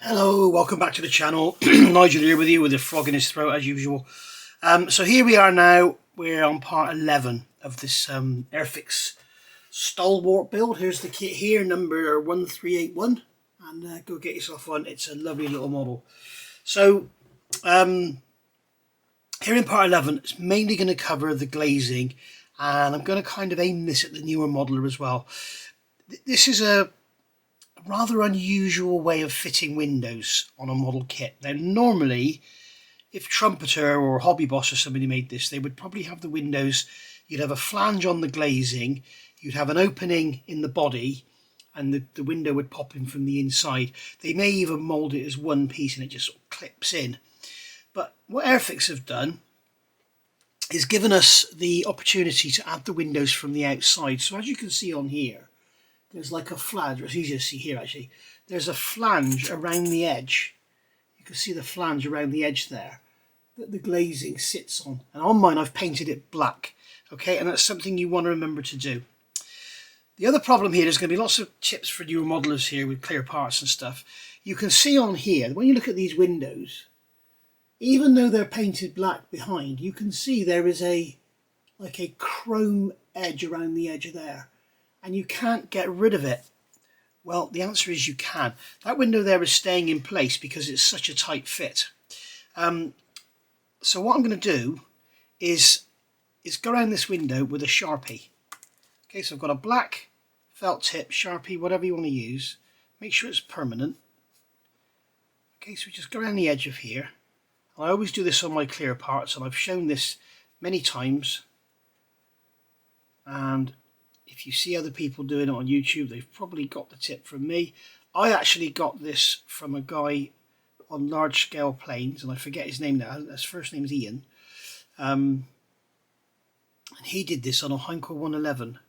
Hello, welcome back to the channel. Nigel here with you with a frog in his throat as usual. So here we are now. We're on part 11 of this Airfix Stalwart build. Here's the kit here, number 1381, and go get yourself one. It's a lovely little model. So here in part 11, it's mainly going to cover the glazing, and I'm going to kind of aim this at the newer modeler as well. This is a rather unusual way of fitting windows on a model kit. Now normally, if Trumpeter or Hobby Boss or somebody made this, they would probably have the windows, you'd have a flange on the glazing, you'd have an opening in the body, and the window would pop in from the inside. They may even mould it as one piece and it just sort of clips in. But what Airfix have done is given us the opportunity to add the windows from the outside. So as you can see on here, there's like a flange, or it's easier to see here actually. There's a flange around the edge. You can see the flange around the edge there that the glazing sits on. And on mine I've painted it black. Okay, and that's something you want to remember to do. The other problem here, there's going to be lots of tips for newer modelers here with clear parts and stuff. You can see on here, when you look at these windows, even though they're painted black behind, you can see there is like a chrome edge around the edge of there. And you can't get rid of it. Well, the answer is you can. That window there is staying in place because it's such a tight fit. So what I'm going to do is go around this window with a Sharpie. Okay, so I've got a black felt tip, Sharpie, whatever you want to use. Make sure it's permanent. Okay, so just go around the edge of here. I always do this on my clear parts, and I've shown this many times. And if you see other people doing it on YouTube, they've probably got the tip from me. I actually got this from a guy on large scale planes, and I forget his name now. His first name is Ian. And he did this on a Heinkel 111,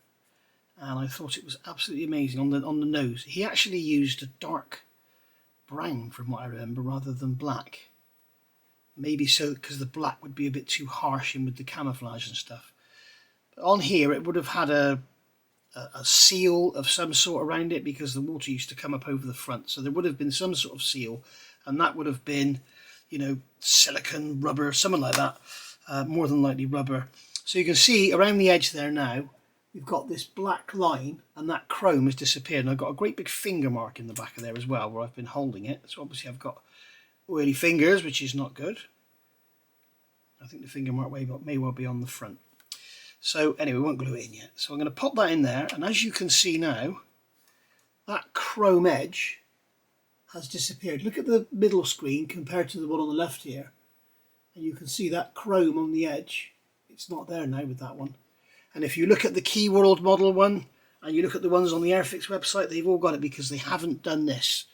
and I thought it was absolutely amazing on the nose. He actually used a dark brown, from what I remember, rather than black. Maybe so because the black would be a bit too harsh in with the camouflage and stuff. But on here, it would have had a seal of some sort around it because the water used to come up over the front, so there would have been some sort of seal, and that would have been, you know, silicone, rubber, something like that, more than likely rubber. So you can see around the edge there now we've got this black line, and that chrome has disappeared, and I've got a great big finger mark in the back of there as well where I've been holding it. So obviously I've got oily fingers, which is not good. I think the finger mark may well be on the front. So anyway, we won't glue it in yet. So I'm going to pop that in there, and as you can see now, that chrome edge has disappeared. Look at the middle screen compared to the one on the left here, and you can see that chrome on the edge. It's not there now with that one. And if you look at the Key World model one, and you look at the ones on the Airfix website, they've all got it because they haven't done this.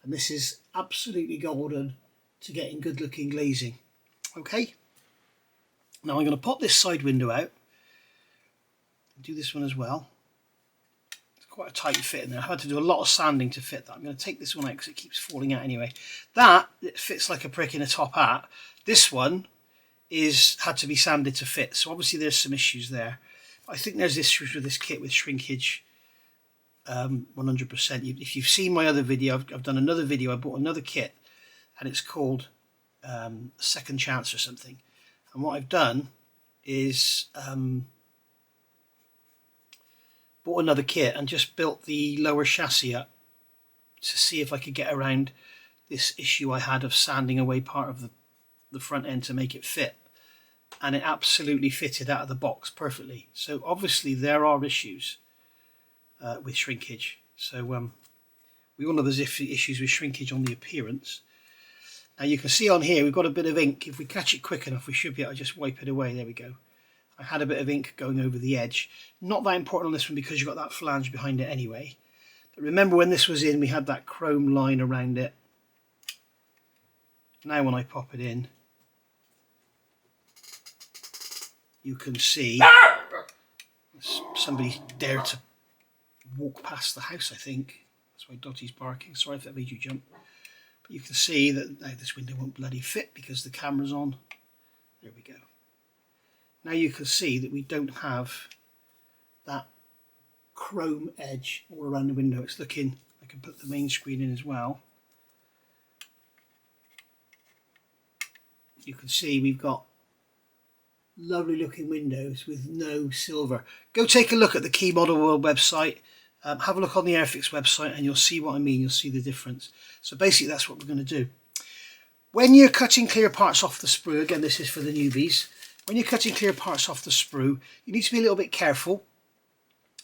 And this is absolutely golden to getting good looking glazing. Okay, now I'm going to pop this side window out. Do this one as well. It's quite a tight fit in there. I had to do a lot of sanding to fit that. I'm going to take this one out because it keeps falling out anyway. That, it fits like a prick in a top hat. This one had to be sanded to fit. So obviously there's some issues there. I think there's issues with this kit with shrinkage 100%. If you've seen my other video, I've done another video. I bought another kit, and it's called Second Chance or something. And what I've done is bought another kit and just built the lower chassis up to see if I could get around this issue I had of sanding away part of the front end to make it fit, and it absolutely fitted out of the box perfectly. So obviously there are issues with shrinkage, so we all know there's issues with shrinkage on the appearance. Now you can see on here we've got a bit of ink. If we catch it quick enough, we should be able to just wipe it away. There we go. I had a bit of ink going over the edge. Not that important on this one because you've got that flange behind it anyway. But remember when this was in, we had that chrome line around it. Now when I pop it in, you can see somebody dared to walk past the house, I think. That's why Dottie's barking. Sorry if that made you jump. But you can see that now this window won't bloody fit because the camera's on. There we go. Now you can see that we don't have that chrome edge all around the window. It's looking, I can put the main screen in as well. you can see we've got lovely looking windows with no silver. Go take a look at the Key Model World website. Have a look on the Airfix website and you'll see what I mean. You'll see the difference. So basically that's what we're going to do. When you're cutting clear parts off the sprue, again this is for the newbies, when you're cutting clear parts off the sprue, you need to be a little bit careful.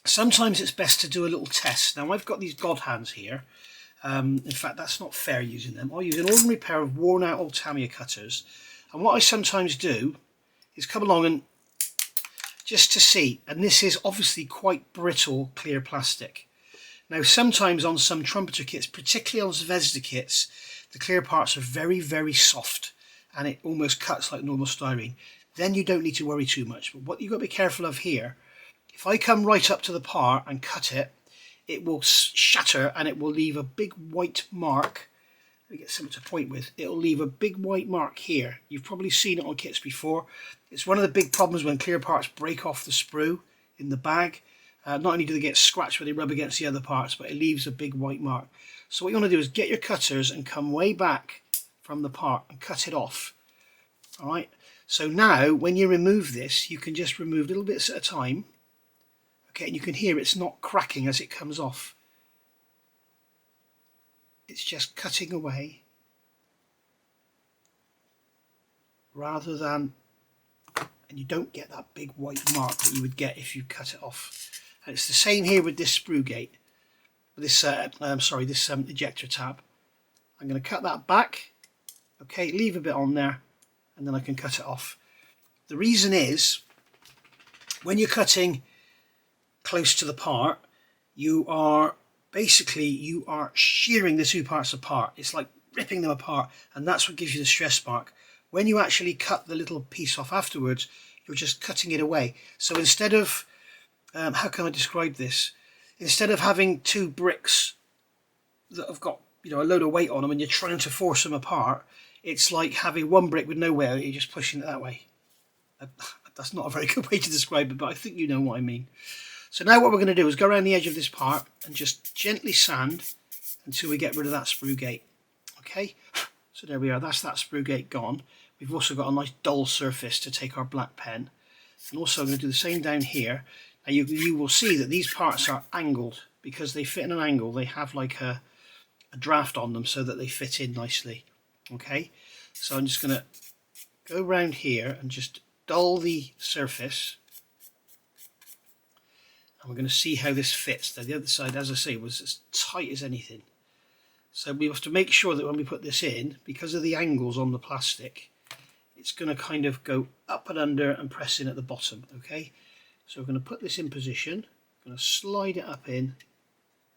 Sometimes it's best to do a little test. Now I've got these God hands here. In fact, that's not fair using them. I'll use an ordinary pair of worn out old Tamiya cutters. And what I sometimes do is come along and just to see, and this is obviously quite brittle clear plastic. Now sometimes on some trumpeter kits, particularly on Zvezda kits, the clear parts are very, very soft and it almost cuts like normal styrene. Then you don't need to worry too much. But what you've got to be careful of here, if I come right up to the part and cut it, it will shatter and it will leave a big white mark. Let me get something to point with. It will leave a big white mark here. You've probably seen it on kits before. It's one of the big problems when clear parts break off the sprue in the bag. Not only do they get scratched when they rub against the other parts, but it leaves a big white mark. So what you want to do is get your cutters and come way back from the part and cut it off. Alright, so now when you remove this, you can just remove little bits at a time. Okay, and you can hear it's not cracking as it comes off. It's just cutting away rather than, and you don't get that big white mark that you would get if you cut it off. And it's the same here with this sprue gate, this this ejector tab. I'm going to cut that back, okay, leave a bit on there, and then I can cut it off. The reason is, when you're cutting close to the part, you are shearing the two parts apart. It's like ripping them apart, and that's what gives you the stress mark. When you actually cut the little piece off afterwards, you're just cutting it away. So instead of, how can I describe this? Instead of having two bricks that have got, you know, a load of weight on them and you're trying to force them apart, it's like having one brick with no weight, you're just pushing it that way. That's not a very good way to describe it, but I think you know what I mean. So now what we're going to do is go around the edge of this part and just gently sand until we get rid of that sprue gate. Okay, so there we are, that's that sprue gate gone. We've also got a nice dull surface to take our black pen. And also I'm going to do the same down here. Now you will see that these parts are angled because they fit in an angle. They have like a draft on them so that they fit in nicely. Okay, so I'm just going to go around here and just dull the surface. And we're going to see how this fits. Now the other side, as I say, was as tight as anything. So we have to make sure that when we put this in, because of the angles on the plastic, it's going to kind of go up and under and press in at the bottom. Okay, so we're going to put this in position, going to slide it up in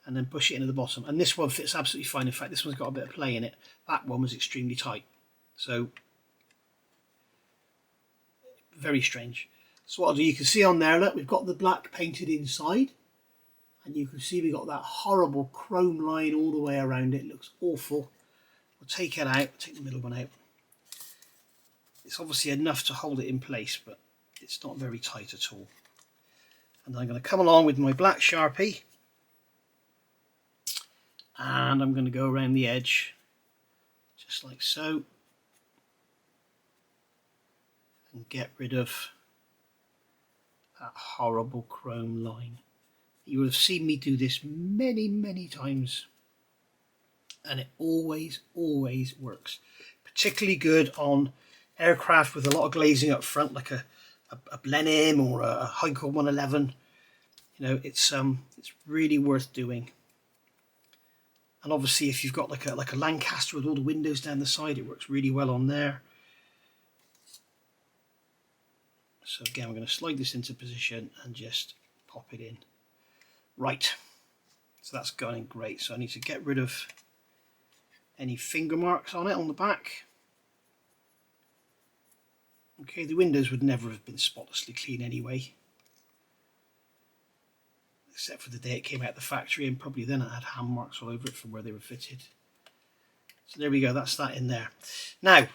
and then push it into the bottom. And this one fits absolutely fine. In fact, this one's got a bit of play in it. That one was extremely tight. So very strange. So what I'll do, you can see on there, look, we've got the black painted inside, and you can see we've got that horrible chrome line all the way around it. It looks awful. We'll take it out, take the middle one out. It's obviously enough to hold it in place, but it's not very tight at all. And then I'm going to come along with my black Sharpie, and I'm going to go around the edge, just like so, and get rid of that horrible chrome line. You will have seen me do this many, many times, and it always works. Particularly good on aircraft with a lot of glazing up front, like a Blenheim or a Heinkel 111. You know, it's really worth doing. And obviously, if you've got like a Lancaster with all the windows down the side, it works really well on there. So again, we're going to slide this into position and just pop it in. Right, so that's going great. So I need to get rid of any finger marks on it on the back. Okay, the windows would never have been spotlessly clean anyway, except for the day it came out of the factory, and probably then it had hand marks all over it from where they were fitted. So there we go, that's that in there. Now,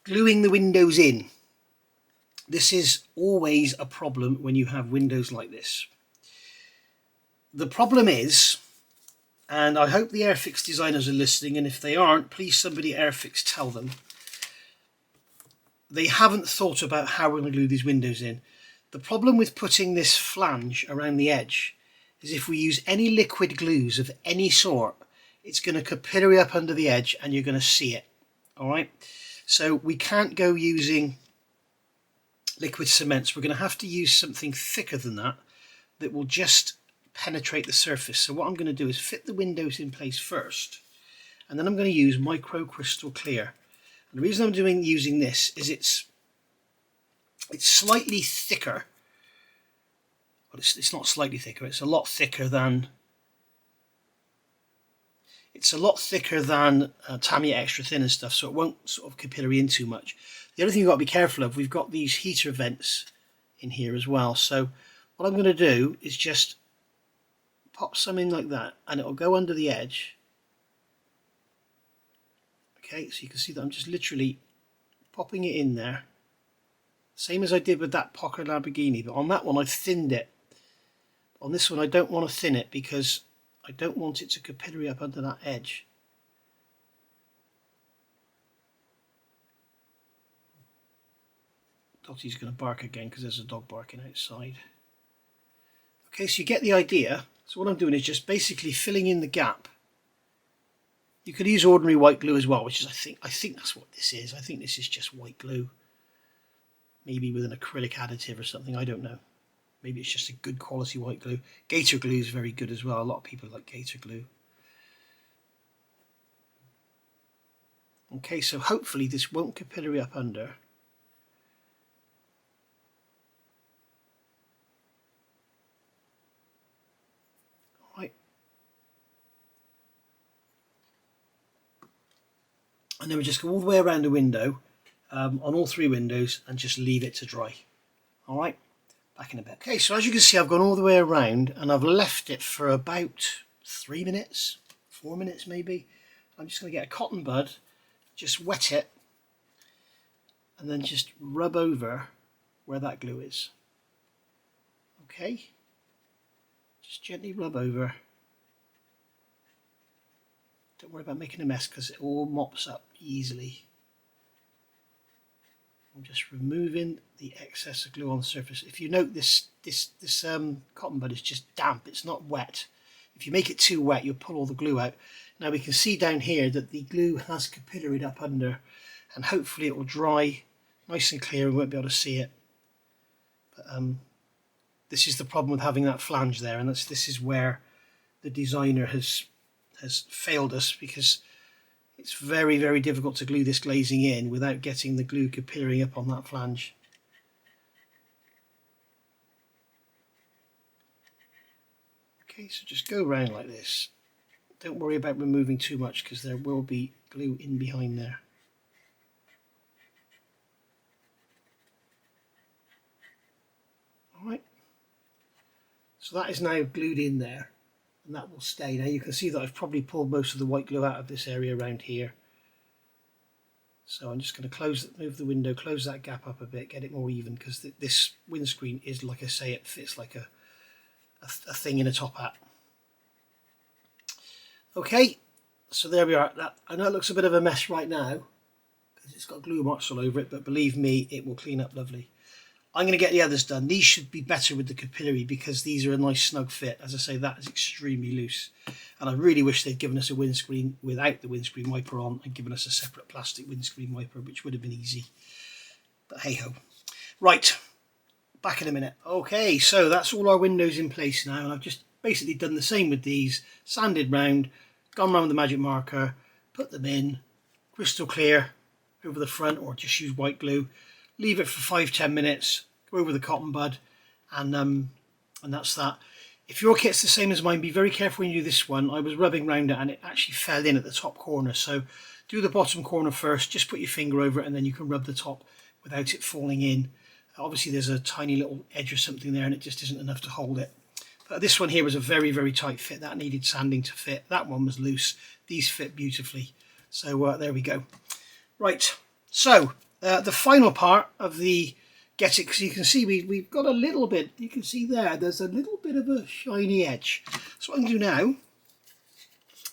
gluing the windows in. This is always a problem when you have windows like this. The problem is, and I hope the Airfix designers are listening, and if they aren't, please somebody at Airfix tell them. they haven't thought about how we're going to glue these windows in. The problem with putting this flange around the edge is if we use any liquid glues of any sort, it's going to capillary up under the edge and you're going to see it. Alright, so we can't go using liquid cements. We're going to have to use something thicker than that that will just penetrate the surface. So what I'm going to do is fit the windows in place first, and then I'm going to use micro crystal clear. And the reason I'm using this is it's slightly thicker. Well, it's not slightly thicker, it's a lot thicker than Tamiya Extra Thin and stuff, so it won't sort of capillary in too much. The other thing you've got to be careful of, we've got these heater vents in here as well. So what I'm going to do is just pop some in like that, and it'll go under the edge. Okay, so you can see that I'm just literally popping it in there. Same as I did with that Pocker Lamborghini, but on that one I've thinned it. On this one I don't want to thin it because I don't want it to capillary up under that edge. Dottie's going to bark again because there's a dog barking outside. Okay, so you get the idea. So what I'm doing is just basically filling in the gap. You could use ordinary white glue as well, which is I think that's what this is. I think this is just white glue. Maybe with an acrylic additive or something, I don't know. Maybe it's just a good quality white glue. Gator glue is very good as well. A lot of people like Gator glue. Okay, so hopefully this won't capillary up under. Alright. And then we just go all the way around the window, on all three windows, and just leave it to dry. Alright. Back in a bit. Okay, so as you can see, I've gone all the way around and I've left it for about 3 minutes, 4 minutes maybe. I'm just going to get a cotton bud, just wet it, and then just rub over where that glue is. Okay, just gently rub over. Don't worry about making a mess because it all mops up easily. I'm just removing the excess of glue on the surface. If you note, this cotton bud is just damp, it's not wet. If you make it too wet, you'll pull all the glue out. Now we can see down here that the glue has capillaried up under, and hopefully it will dry nice and clear and we won't be able to see it. But this is the problem with having that flange there, and this is where the designer has failed us, because it's very, very difficult to glue this glazing in without getting the glue capillarying up on that flange. Okay, so just go around like this. Don't worry about removing too much because there will be glue in behind there. Alright, so that is now glued in there, and that will stay. Now you can see that I've probably pulled most of the white glue out of this area around here. So I'm just going to move the window, close that gap up a bit, get it more even, because this windscreen is, like I say, it fits like a thing in a top hat. Okay, so there we are. I know it looks a bit of a mess right now because it's got glue marks all over it, but believe me, it will clean up lovely. I'm going to get the others done. These should be better with the capillary because these are a nice snug fit. As I say, that is extremely loose. And I really wish they'd given us a windscreen without the windscreen wiper on and given us a separate plastic windscreen wiper, which would have been easy. But hey ho. Right, back in a minute. Okay, so that's all our windows in place now, and I've just basically done the same with these. Sanded round, gone round with the magic marker, put them in, crystal clear over the front, or just use white glue. Leave it for 5-10 minutes, go over the cotton bud, and that's that. If your kit's the same as mine, be very careful when you do this one. I was rubbing around it and it actually fell in at the top corner. So do the bottom corner first, just put your finger over it, and then you can rub the top without it falling in. Obviously there's a tiny little edge or something there and it just isn't enough to hold it. But this one here was a very, very tight fit. That needed sanding to fit. That one was loose. These fit beautifully. So there we go. Right, so the final part of the get it, because you can see we've got a little bit, you can see there's a little bit of a shiny edge. So what I'm going to do now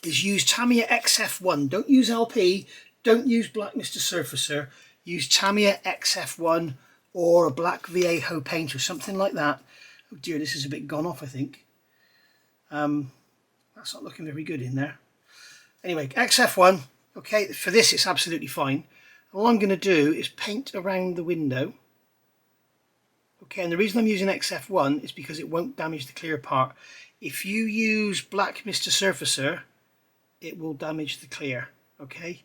is use Tamiya XF1. Don't use LP, don't use Black Mr. Surfacer, use Tamiya XF1 or a black Viejo paint or something like that. Oh dear, this is a bit gone off, I think. That's not looking very good in there. Anyway, XF1, okay, for this it's absolutely fine. All I'm going to do is paint around the window. Okay, and the reason I'm using XF1 is because it won't damage the clear part. If you use black Mr. Surfacer, it will damage the clear, okay?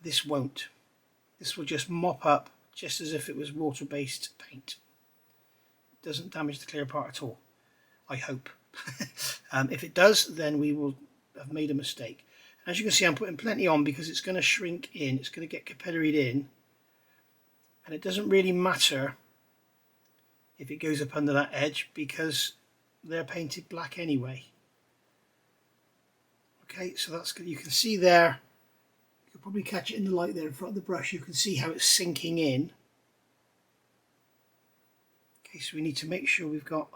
This won't. This will just mop up just as if it was water-based paint. It doesn't damage the clear part at all, I hope. If it does, then we will have made a mistake. As you can see, I'm putting plenty on because it's going to shrink in, it's going to get capillaried in, and it doesn't really matter if it goes up under that edge because they're painted black anyway. Okay, so that's good. You can see there, you can probably catch it in the light there in front of the brush, you can see how it's sinking in. Okay, so we need to make sure we've got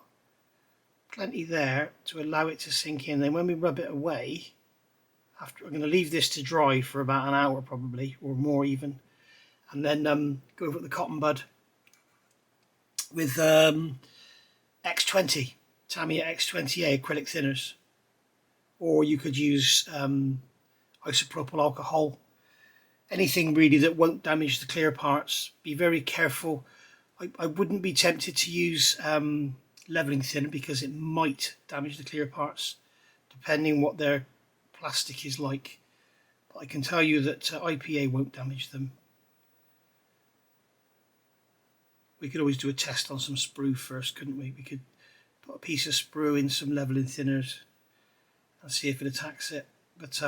plenty there to allow it to sink in. Then when we rub it away, I'm going to leave this to dry for about an hour probably, or more even, and then go over the cotton bud with X20, Tamiya X20A acrylic thinners, or you could use isopropyl alcohol, anything really that won't damage the clear parts. Be very careful. I wouldn't be tempted to use leveling thinner because it might damage the clear parts depending what their plastic is like, but I can tell you that IPA won't damage them. We could always do a test on some sprue first, couldn't we? We could put a piece of sprue in some leveling thinners and see if it attacks it, but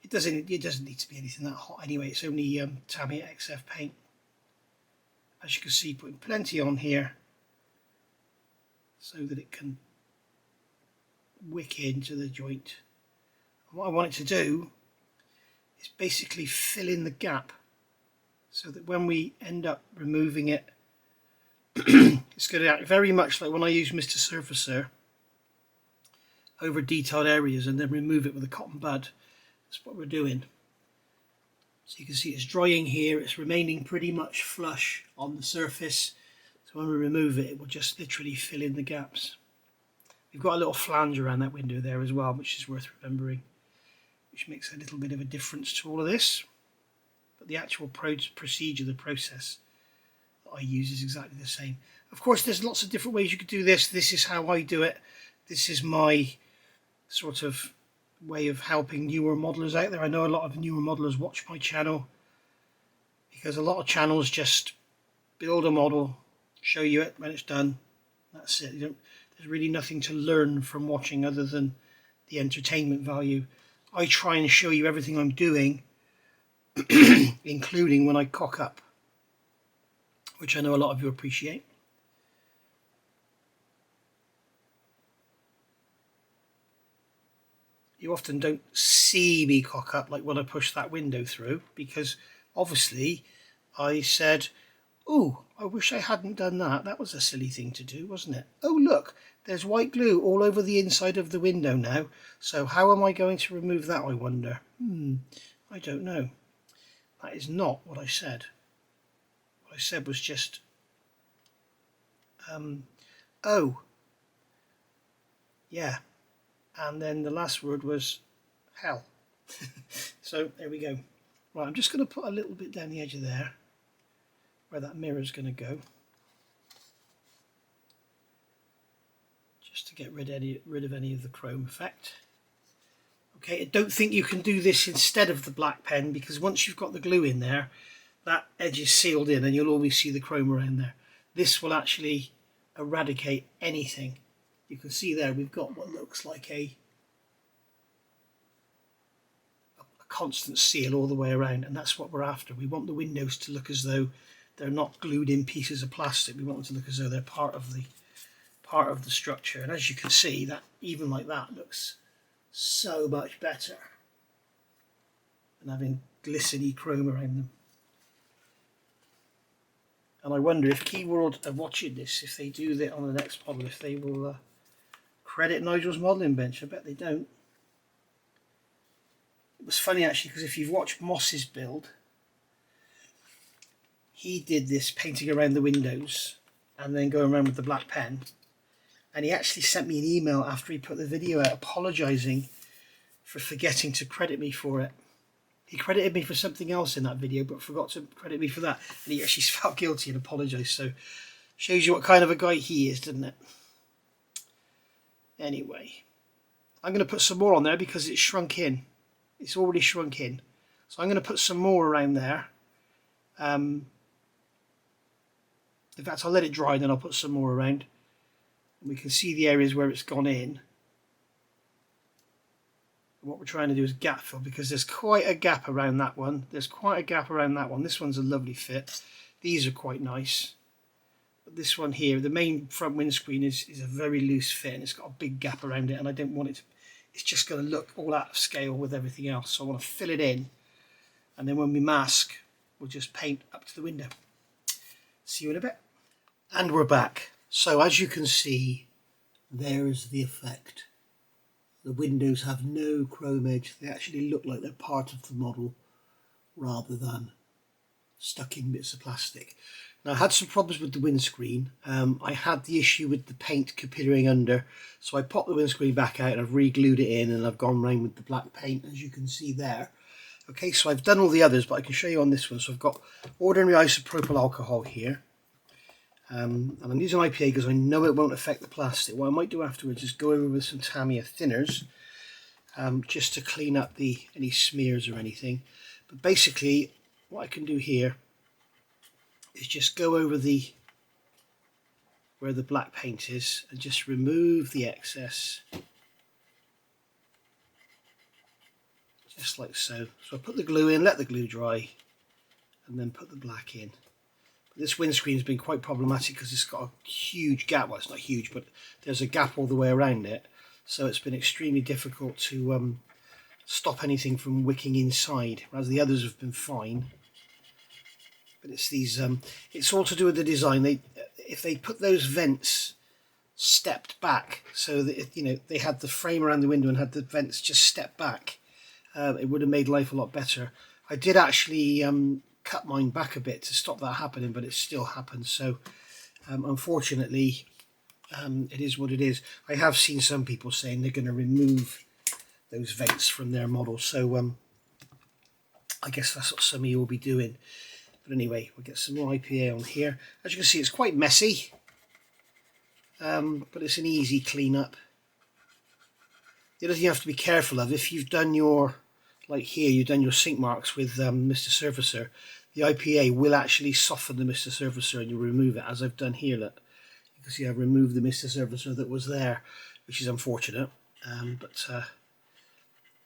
it doesn't need to be anything that hot anyway. It's only Tamiya XF paint. As you can see, putting plenty on here so that it can wick into the joint. And what I want it to do is basically fill in the gap so that when we end up removing it, it's going to act very much like when I use Mr. Surfacer over detailed areas and then remove it with a cotton bud. That's what we're doing. So you can see it's drying here, it's remaining pretty much flush on the surface. So when we remove it, it will just literally fill in the gaps. We've got a little flange around that window there as well, which is worth remembering, which makes a little bit of a difference to all of this. But the actual procedure, the process that I use is exactly the same. Of course, there's lots of different ways you could do this. This is how I do it. This is my sort of way of helping newer modelers out there. I know a lot of newer modelers watch my channel because a lot of channels just build a model, show you it when it's done. That's it. There's really nothing to learn from watching other than the entertainment value. I try and show you everything I'm doing, including when I cock up, which I know a lot of you appreciate. You often don't see me cock up like when I push that window through, because obviously I said, oh, I wish I hadn't done that. That was a silly thing to do, wasn't it? Oh, look, there's white glue all over the inside of the window now. So how am I going to remove that, I wonder? I don't know. That is not what I said. What I said was just, oh, yeah. And then the last word was hell. So there we go. Right, I'm just going to put a little bit down the edge of there where that mirror is going to go, just to get rid of any of the chrome effect. Okay, I don't think you can do this instead of the black pen, because once you've got the glue in there, that edge is sealed in and you'll always see the chrome around there. This will actually eradicate anything. You can see there we've got what looks like a constant seal all the way around, and that's what we're after. We want the windows to look as though they're not glued in pieces of plastic. We want them to look as though they're part of the structure. And as you can see, that even like that looks so much better than having glistening chrome around them. And I wonder if Keyworld are watching this, if they do that on the next model, if they will credit Nigel's modelling bench. I bet they don't. It was funny actually, because if you've watched Moss's build, he did this painting around the windows and then going around with the black pen. And he actually sent me an email after he put the video out apologising for forgetting to credit me for it. He credited me for something else in that video, but forgot to credit me for that. And he actually felt guilty and apologised. So shows you what kind of a guy he is, doesn't it? Anyway, I'm going to put some more on there because it's shrunk in. It's already shrunk in. So I'm going to put some more around there. In fact, I'll let it dry and then I'll put some more around. And we can see the areas where it's gone in. And what we're trying to do is gap fill because there's quite a gap around that one. There's quite a gap around that one. This one's a lovely fit. These are quite nice. But this one here, the main front windscreen is a very loose fit and it's got a big gap around it and I don't want it to, it's just going to look all out of scale with everything else. So I want to fill it in and then when we mask, we'll just paint up to the window. See you in a bit. And we're back. So as you can see, there's the effect. The windows have no chrome edge. They actually look like they're part of the model rather than stuck in bits of plastic. Now I had some problems with the windscreen. I had the issue with the paint capillering under, so I popped the windscreen back out and I've re-glued it in and I've gone round with the black paint as you can see there. Okay, so I've done all the others, but I can show you on this one. So I've got ordinary isopropyl alcohol here. And I'm using IPA because I know it won't affect the plastic. What I might do afterwards is go over with some Tamiya thinners just to clean up any smears or anything. But basically what I can do here is just go over where the black paint is and just remove the excess. Just like so. So I put the glue in, let the glue dry, and then put the black in. This windscreen's been quite problematic because it's got a huge gap. Well, it's not huge, but there's a gap all the way around it. So it's been extremely difficult to stop anything from wicking inside, whereas the others have been fine. But it's these. It's all to do with the design. If they put those vents stepped back, so that they had the frame around the window and had the vents just stepped back, it would have made life a lot better. I did actually cut mine back a bit to stop that happening, but it still happens. So unfortunately it is what it is. I have seen some people saying they're going to remove those vents from their model, so I guess that's what some of you will be doing. But anyway, we'll get some more IPA on here. As you can see, it's quite messy, but it's an easy clean up. The other thing you have to be careful of, if you've done your, like here, you've done your sink marks with Mr. Surfacer, the IPA will actually soften the Mr. Surfacer and you'll remove it, as I've done here. Look, you can see I've removed the Mr. Surfacer that was there, which is unfortunate, but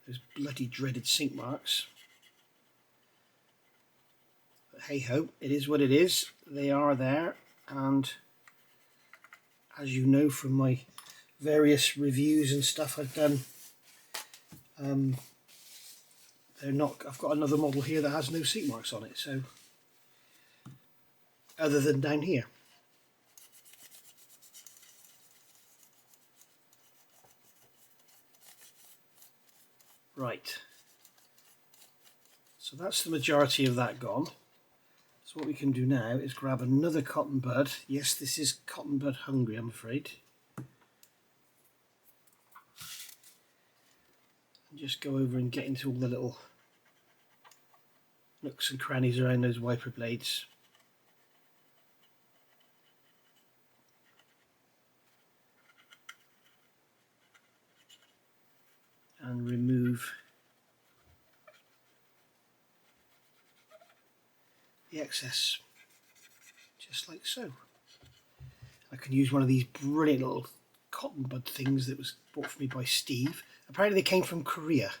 those bloody dreaded sink marks. But hey ho, it is what it is. They are there, and as you know from my various reviews and stuff I've done, they're not. I've got another model here that has no seat marks on it, so other than down here. Right, so that's the majority of that gone. So what we can do now is grab another cotton bud. Yes, this is cotton bud hungry, I'm afraid. And just go over and get into all the little nooks and crannies around those wiper blades. And remove the excess, just like so. I can use one of these brilliant little cotton bud things that was bought for me by Steve. Apparently they came from Korea.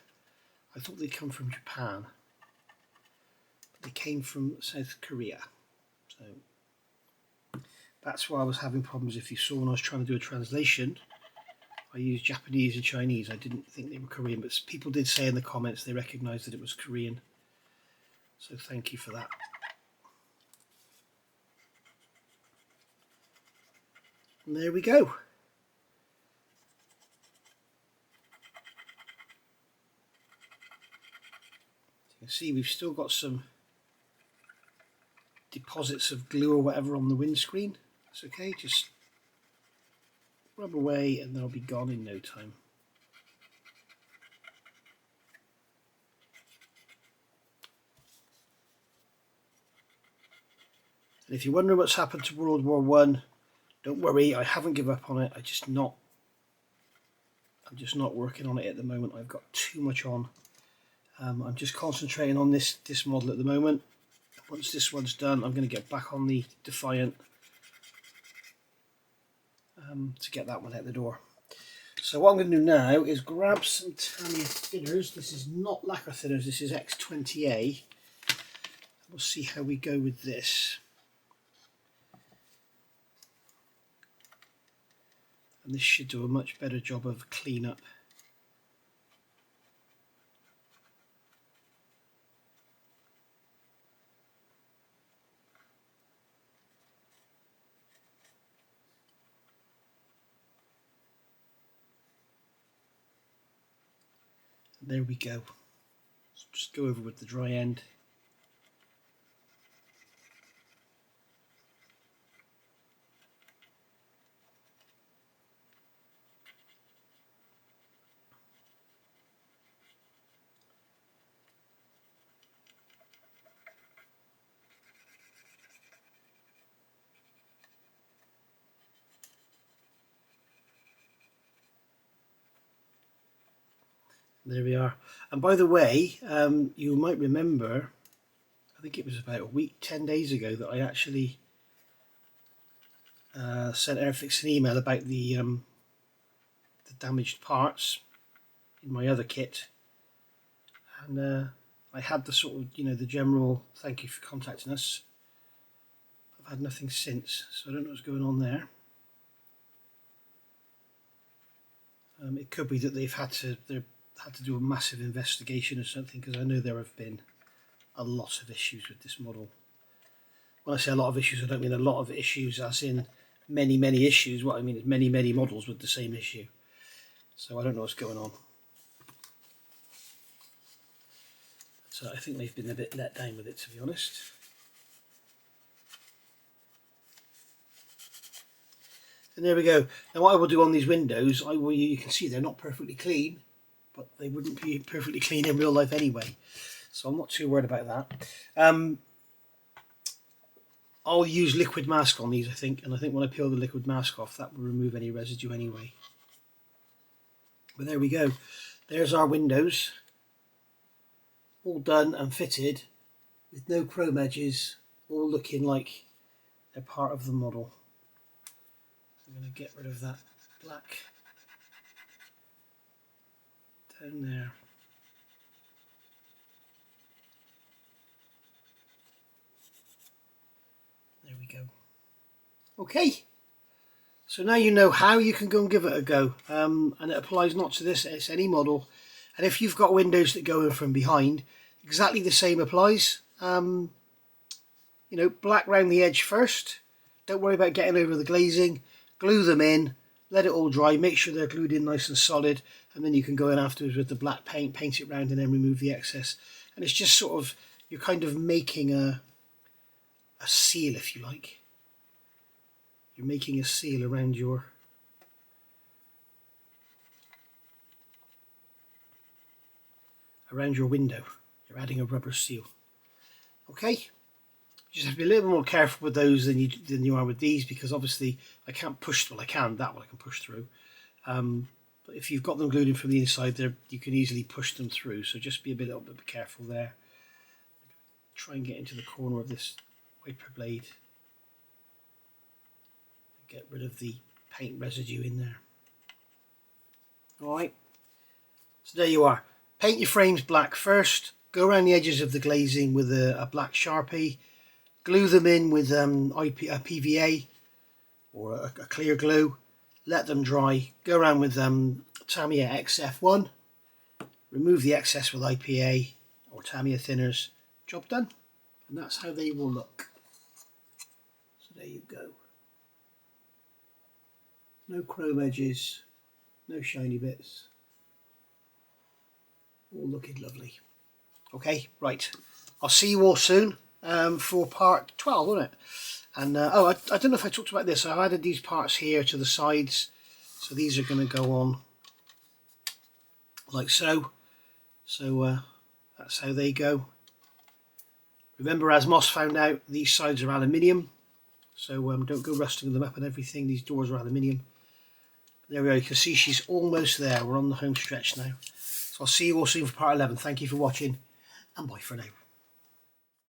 I thought they'd come from Japan, but they came from South Korea. So that's why I was having problems. If you saw when I was trying to do a translation, I used Japanese and Chinese. I didn't think they were Korean, but people did say in the comments they recognised that it was Korean. So thank you for that. And there we go. You can see we've still got some deposits of glue or whatever on the windscreen. It's okay, just rub away and they'll be gone in no time. And if you're wondering what's happened to World War One, don't worry, I haven't given up on it. I'm just not working on it at the moment. I've got too much on. I'm just concentrating on this model at the moment. Once this one's done, I'm going to get back on the Defiant to get that one out the door. So what I'm going to do now is grab some Tamiya thinners. This is not lacquer thinners, this is X20A. We'll see how we go with this. And this should do a much better job of cleanup. There we go. So just go over with the dry end. There we are. And by the way, you might remember, I think it was about a week, 10 days ago, that I actually sent Airfix an email about the damaged parts in my other kit. And I had the sort of, the general thank you for contacting us. I've had nothing since, so I don't know what's going on there. It could be that they've had to do a massive investigation or something, because I know there have been a lot of issues with this model. When I say a lot of issues, I don't mean a lot of issues as in many issues. What I mean is many models with the same issue. So I don't know what's going on. So I think they've been a bit let down with it, to be honest. And there we go. Now what I will do on these windows, you can see they're not perfectly clean, but they wouldn't be perfectly clean in real life anyway. So I'm not too worried about that. I'll use liquid mask on these, I think, and I think when I peel the liquid mask off, that will remove any residue anyway. But there we go. There's our windows, all done and fitted, with no chrome edges, all looking like they're part of the model. I'm going to get rid of that black down there. There we go. Okay, so now you know how you can go and give it a go, and it applies not to this, it's any model. And if you've got windows that go in from behind, exactly the same applies. Black round the edge first, don't worry about getting over the glazing, glue them in, let it all dry, make sure they're glued in nice and solid, and then you can go in afterwards with the black paint it round and then remove the excess. And it's just sort of, you're kind of making a seal, if you like. You're making a seal around your window. You're adding a rubber seal. Okay, you just have to be a little bit more careful with those than you are with these, because obviously I can't push. Well, I can. That one I can push through. But if you've got them glued in from the inside, there you can easily push them through. So just be a little bit careful there. Try and get into the corner of this wiper blade. Get rid of the paint residue in there. Alright, so there you are. Paint your frames black first, go around the edges of the glazing with a black Sharpie, glue them in with a PVA or a clear glue, let them dry, go around with Tamiya XF1, remove the excess with IPA or Tamiya thinners, job done. And that's how they will look. So there you go. No chrome edges, no shiny bits, all looking lovely. Okay, right, I'll see you all soon. for part 12, wasn't it? And oh, I don't know if I talked about this. I've added these parts here to the sides, so these are going to go on like so. So that's how they go. Remember, as Moss found out, these sides are aluminium, so don't go rusting them up and everything. These doors are aluminium. There we go. You can see she's almost there. We're on the home stretch now. So I'll see you all soon for part 11. Thank you for watching, and bye for now.